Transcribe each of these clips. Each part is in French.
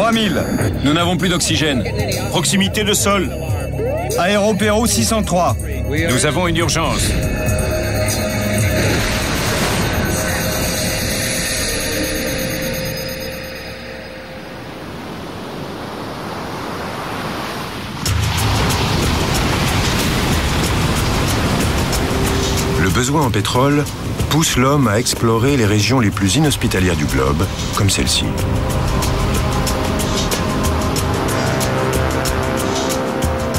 3000. Nous n'avons plus d'oxygène. Proximité de sol. Aéropéro 603. Nous avons une urgence. Le besoin en pétrole pousse l'homme à explorer les régions les plus inhospitalières du globe, comme celle-ci.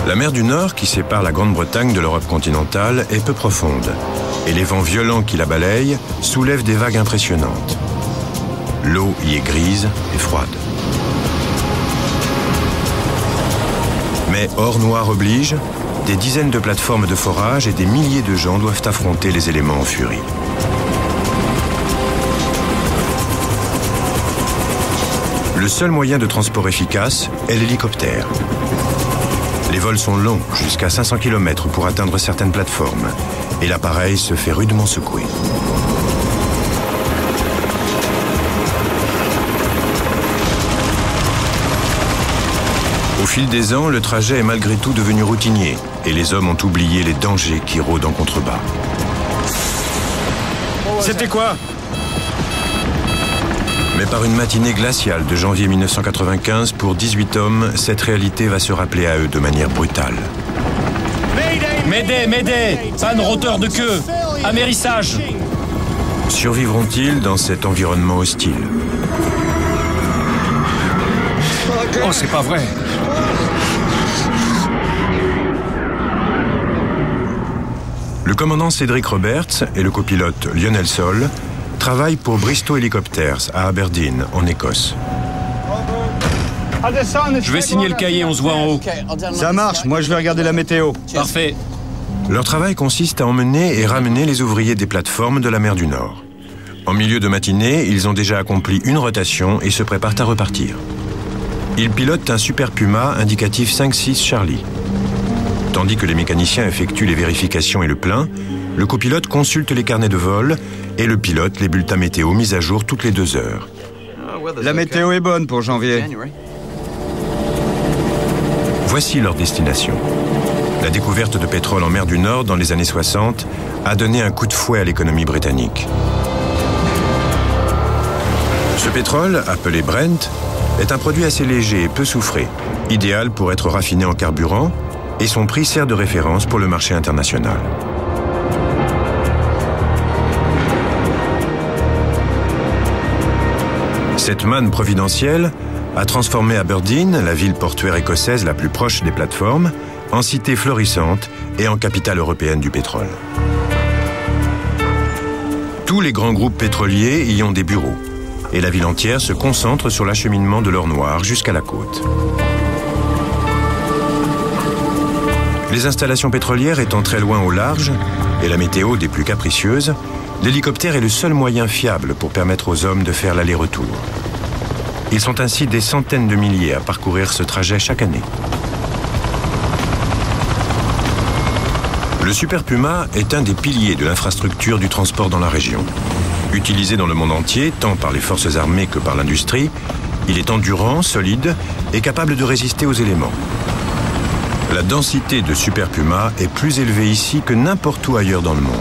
La mer du Nord, qui sépare la Grande-Bretagne de l'Europe continentale, est peu profonde, et les vents violents qui la balayent soulèvent des vagues impressionnantes. L'eau y est grise et froide. Mais or noir oblige, des dizaines de plateformes de forage et des milliers de gens doivent affronter les éléments en furie. Le seul moyen de transport efficace est l'hélicoptère. Les vols sont longs, jusqu'à 500 km pour atteindre certaines plateformes, et l'appareil se fait rudement secouer. Au fil des ans, le trajet est malgré tout devenu routinier, et les hommes ont oublié les dangers qui rôdent en contrebas. C'était quoi? Mais par une matinée glaciale de janvier 1995, pour 18 hommes, cette réalité va se rappeler à eux de manière brutale. Mayday, Mayday! Panne roteur de queue! Amérissage! Survivront-ils dans cet environnement hostile? Oh, c'est pas vrai! Le commandant Cédric Roberts et le copilote Lionel Sol travaillent pour Bristow Helicopters à Aberdeen, en Écosse. Je vais signer le cahier, on se voit en haut. Ça marche, moi je vais regarder la météo. Parfait. Leur travail consiste à emmener et ramener les ouvriers des plateformes de la mer du Nord. En milieu de matinée, ils ont déjà accompli une rotation et se préparent à repartir. Ils pilotent un Super Puma indicatif 5-6 Charlie. Tandis que les mécaniciens effectuent les vérifications et le plein, le copilote consulte les carnets de vol et le pilote les bulletins météo mis à jour toutes les 2 heures. La météo est bonne pour janvier. Voici leur destination. La découverte de pétrole en mer du Nord dans les années 60 a donné un coup de fouet à l'économie britannique. Ce pétrole, appelé Brent, est un produit assez léger et peu soufré, idéal pour être raffiné en carburant, et son prix sert de référence pour le marché international. Cette manne providentielle a transformé Aberdeen, la ville portuaire écossaise la plus proche des plateformes, en cité florissante et en capitale européenne du pétrole. Tous les grands groupes pétroliers y ont des bureaux, et la ville entière se concentre sur l'acheminement de l'or noir jusqu'à la côte. Les installations pétrolières étant très loin au large, et la météo des plus capricieuses, l'hélicoptère est le seul moyen fiable pour permettre aux hommes de faire l'aller-retour. Ils sont ainsi des centaines de milliers à parcourir ce trajet chaque année. Le Super Puma est un des piliers de l'infrastructure du transport dans la région. Utilisé dans le monde entier, tant par les forces armées que par l'industrie, il est endurant, solide et capable de résister aux éléments. La densité de Super Puma est plus élevée ici que n'importe où ailleurs dans le monde.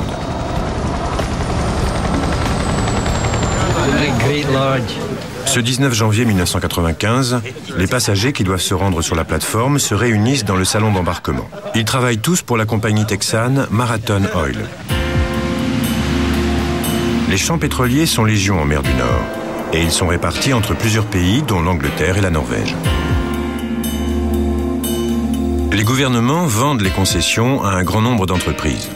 Ce 19 janvier 1995, les passagers qui doivent se rendre sur la plateforme se réunissent dans le salon d'embarquement. Ils travaillent tous pour la compagnie texane Marathon Oil. Les champs pétroliers sont légion en mer du Nord et ils sont répartis entre plusieurs pays dont l'Angleterre et la Norvège. Les gouvernements vendent les concessions à un grand nombre d'entreprises.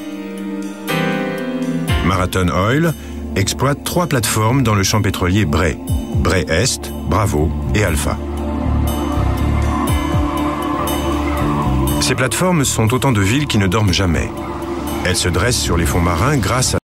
Marathon Oil exploite 3 plateformes dans le champ pétrolier Bray. Bray Est, Bravo et Alpha. Ces plateformes sont autant de villes qui ne dorment jamais. Elles se dressent sur les fonds marins grâce à